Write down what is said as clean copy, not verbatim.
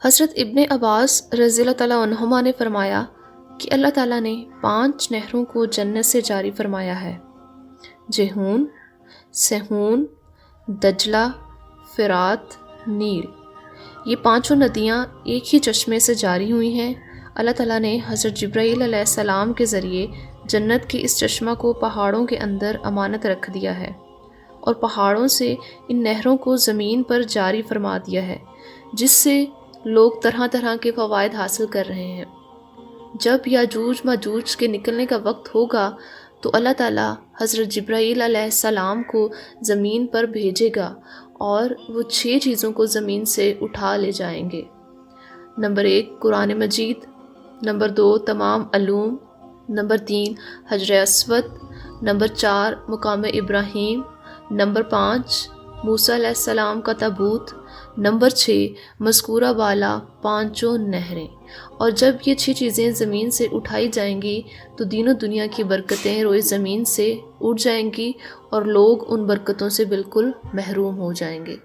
حضرت ابن عباس رضی اللہ تعالیٰ عنہما نے فرمایا کہ اللہ تعالیٰ نے 5 نہروں کو جنت سے جاری فرمایا ہے، جہون، سہون، دجلہ، فرات، نیل۔ یہ 5 ندیاں ایک ہی چشمے سے جاری ہوئی ہیں۔ اللہ تعالیٰ نے حضرت جبرائیل علیہ السلام کے ذریعے جنت کے اس چشمہ کو پہاڑوں کے اندر امانت رکھ دیا ہے، اور پہاڑوں سے ان نہروں کو زمین پر جاری فرما دیا ہے، جس سے لوگ طرح طرح کے فوائد حاصل کر رہے ہیں۔ جب یاجوج ماجوج کے نکلنے کا وقت ہوگا تو اللہ تعالیٰ حضرت جبرائیل علیہ السلام کو زمین پر بھیجے گا اور وہ 6 چیزوں کو زمین سے اٹھا لے جائیں گے۔ نمبر 1 قرآن مجید، نمبر 2 تمام علوم، نمبر 3 حجر اسود، نمبر 4 مقام ابراہیم، نمبر 5 موسیٰ علیہ السلام کا تابوت، نمبر 6 مذکورہ بالا 5 نہریں۔ اور جب یہ 6 چیزیں زمین سے اٹھائی جائیں گی تو دین و دنیا کی برکتیں روئے زمین سے اٹھ جائیں گی اور لوگ ان برکتوں سے بالکل محروم ہو جائیں گے۔